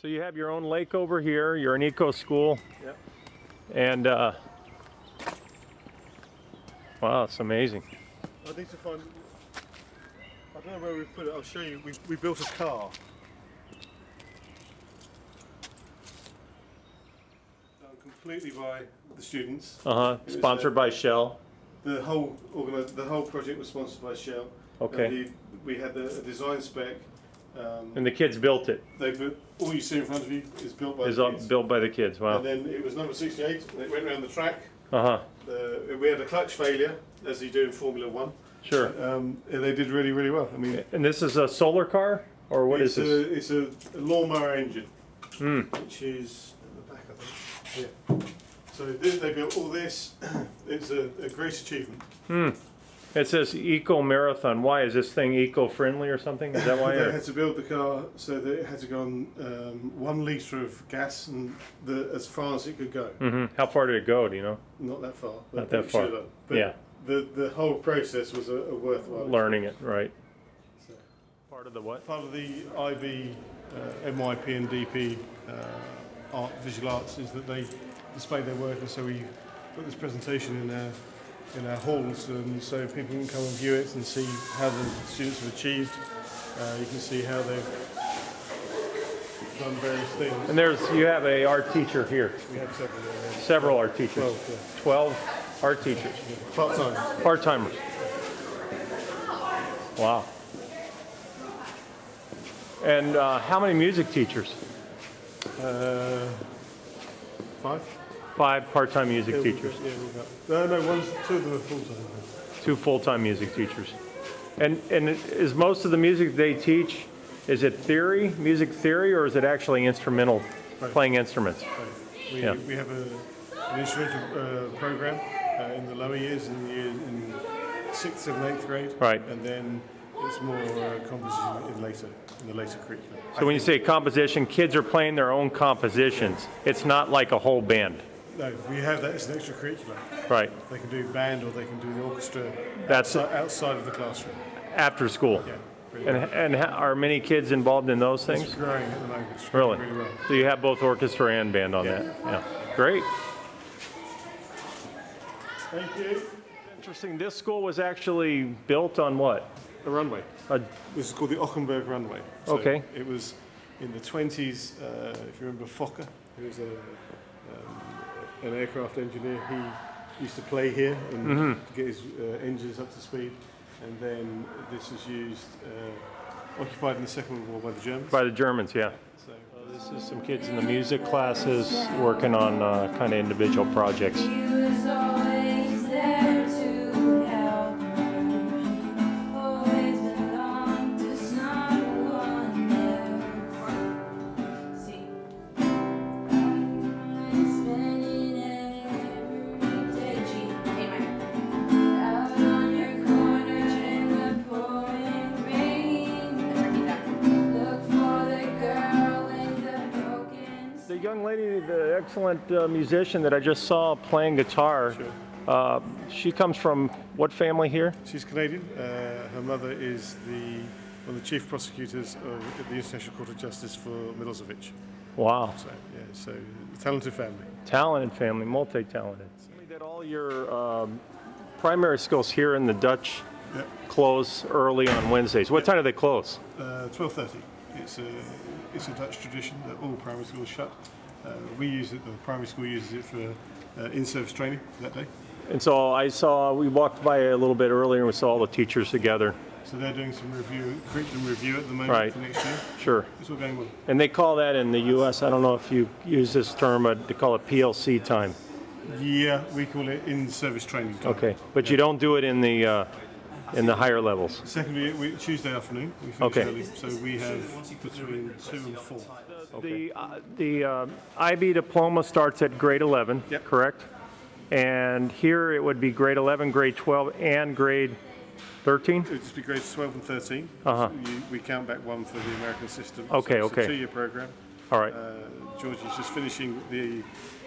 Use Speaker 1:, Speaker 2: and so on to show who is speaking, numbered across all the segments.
Speaker 1: So you have your own lake over here. You're an eco school.
Speaker 2: Yep.
Speaker 1: And wow, it's amazing.
Speaker 2: I need to find. I don't know where we put it. I'll show you. We built a car. Completely by the students.
Speaker 1: Sponsored by Shell.
Speaker 2: The whole project was sponsored by Shell.
Speaker 1: Okay.
Speaker 2: We had a design spec.
Speaker 1: And the kids built it.
Speaker 2: They built, all you see in front of you is built by
Speaker 1: Is
Speaker 2: the kids.
Speaker 1: built by the kids. Wow.
Speaker 2: And then it was number 68, and it went around the track. We had a clutch failure, as you do in Formula One.
Speaker 1: Sure.
Speaker 2: And they did really, really well. I mean.
Speaker 1: And this is a solar car, or what is this?
Speaker 2: It's a lawnmower engine, which is at the back, I think. Yeah. So they built all this. It's a great achievement.
Speaker 1: It says Eco Marathon. Why is this thing eco-friendly or something? Is that why?
Speaker 2: They had to build the car so that it had to go on 1 litre of gas and as far as it could go.
Speaker 1: How far did it go? Do you know?
Speaker 2: Not that far.
Speaker 1: Not that far.
Speaker 2: But
Speaker 1: yeah.
Speaker 2: The whole process was a worthwhile.
Speaker 1: Learning it, right? So. Part of the what?
Speaker 2: Part of the IB, MYP and DP visual arts is that they display their work, and so we put this presentation in our halls, and so people can come and view it and see how the students have achieved. You can see how they've done various things.
Speaker 1: And you have a art teacher here.
Speaker 2: We have several.
Speaker 1: Several art teachers.
Speaker 2: 12, yeah.
Speaker 1: 12 art teachers.
Speaker 2: Yeah. Part-time.
Speaker 1: Part-timers. Wow. And how many music teachers?
Speaker 2: 5.
Speaker 1: 5 part-time music teachers.
Speaker 2: No, two of them are full-time.
Speaker 1: 2 full-time music teachers. And is most of the music they teach, is it theory, music theory, or is it actually instrumental, playing instruments?
Speaker 2: Right. We have an instrumental program in the lower years, in 6th, 7th, 8th grade.
Speaker 1: Right.
Speaker 2: And then it's more composition in the later curriculum.
Speaker 1: So when you say composition, kids are playing their own compositions. It's not like a whole band.
Speaker 2: No, we have that as an extracurricular.
Speaker 1: Right.
Speaker 2: They can do band or they can do the orchestra
Speaker 1: That's
Speaker 2: outside of the classroom.
Speaker 1: After school.
Speaker 2: Yeah.
Speaker 1: And are many kids involved in those things?
Speaker 2: It's growing at the moment. It's
Speaker 1: Really?
Speaker 2: Really well.
Speaker 1: So you have both orchestra and band on that? Yeah. Great.
Speaker 2: Thank you.
Speaker 1: Interesting. This school was actually built on what?
Speaker 2: A runway. This is called the Ockenberg runway. So
Speaker 1: Okay.
Speaker 2: It was in the 20s, if you remember Fokker, who was an aircraft engineer. He used to play here and get his engines up to speed. And then this was used, occupied in the Second World War by the Germans.
Speaker 1: By the Germans, yeah. So this is some kids in the music classes working on kind of individual projects. The young lady, the excellent musician that I just saw playing guitar,
Speaker 2: Sure.
Speaker 1: She comes from what family here?
Speaker 2: She's Canadian. Her mother is one of the chief prosecutors of the International Court of Justice for Milosevic.
Speaker 1: Wow.
Speaker 2: So talented family.
Speaker 1: Talented family, multi-talented. Tell me that all your primary schools here in the Dutch close early on Wednesdays. What time do they close?
Speaker 2: 12:30. It's a Dutch tradition that all primary schools shut. We use it. The primary school uses it for in-service training for that day.
Speaker 1: And so we walked by a little bit earlier and we saw all the teachers together.
Speaker 2: So they're doing some curriculum review at the moment for next year.
Speaker 1: Sure.
Speaker 2: It's all going well.
Speaker 1: And they call that in the U.S., I don't know if you use this term, but they call it PLC time.
Speaker 2: Yeah, we call it in-service training time.
Speaker 1: Okay, but you don't do it in the higher levels.
Speaker 2: Secondly, Tuesday afternoon, we finish early, so we have between 2 and 4.
Speaker 1: Okay. The IB diploma starts at grade 11, correct? And here it would be grade 11, grade 12, and grade 13?
Speaker 2: It would just be grades 12 and 13. We count back 1 for the American system.
Speaker 1: Okay,
Speaker 2: so
Speaker 1: okay.
Speaker 2: It's a 2-year program.
Speaker 1: All right.
Speaker 2: Georgie's just finishing the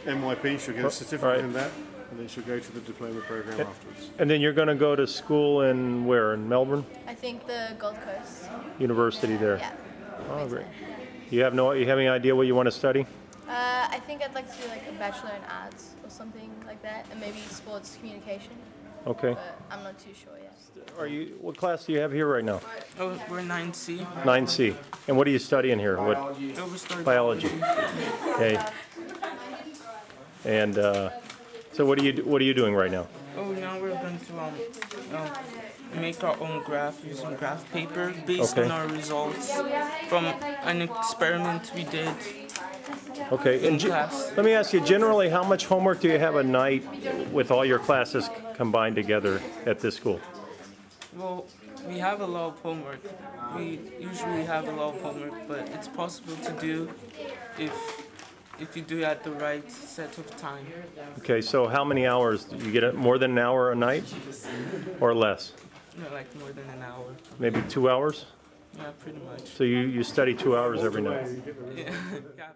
Speaker 2: MYP. She'll get a certificate in that, and then she'll go to the diploma program afterwards.
Speaker 1: And then you're going to go to school in where? In Melbourne?
Speaker 3: I think the Gold Coast.
Speaker 1: University there.
Speaker 3: Yeah.
Speaker 1: Oh, great. You have any idea what you want to study?
Speaker 3: I think I'd like to do like a bachelor in arts or something like that, and maybe sports communication.
Speaker 1: Okay.
Speaker 3: But I'm not too sure yet.
Speaker 1: What class do you have here right now?
Speaker 4: Oh, we're 9C.
Speaker 1: 9C. And what are you studying here? What?
Speaker 4: Oh, we're starting
Speaker 1: Biology. Okay. And so what are you doing right now?
Speaker 4: Oh, now we're going to make our own graph using graph paper based
Speaker 1: Okay.
Speaker 4: on our results from an experiment we did.
Speaker 1: Okay. And
Speaker 4: class.
Speaker 1: let me ask you, generally, how much homework do you have a night with all your classes combined together at this school?
Speaker 4: Well, we have a lot of homework. We usually have a lot of homework, but it's possible to do if you do it at the right set of time.
Speaker 1: Okay, so how many hours? Do you get more than an hour a night or less?
Speaker 4: No, like more than an hour.
Speaker 1: Maybe 2 hours?
Speaker 4: Yeah, pretty much.
Speaker 1: So you study 2 hours every night?
Speaker 4: Yeah. Yeah.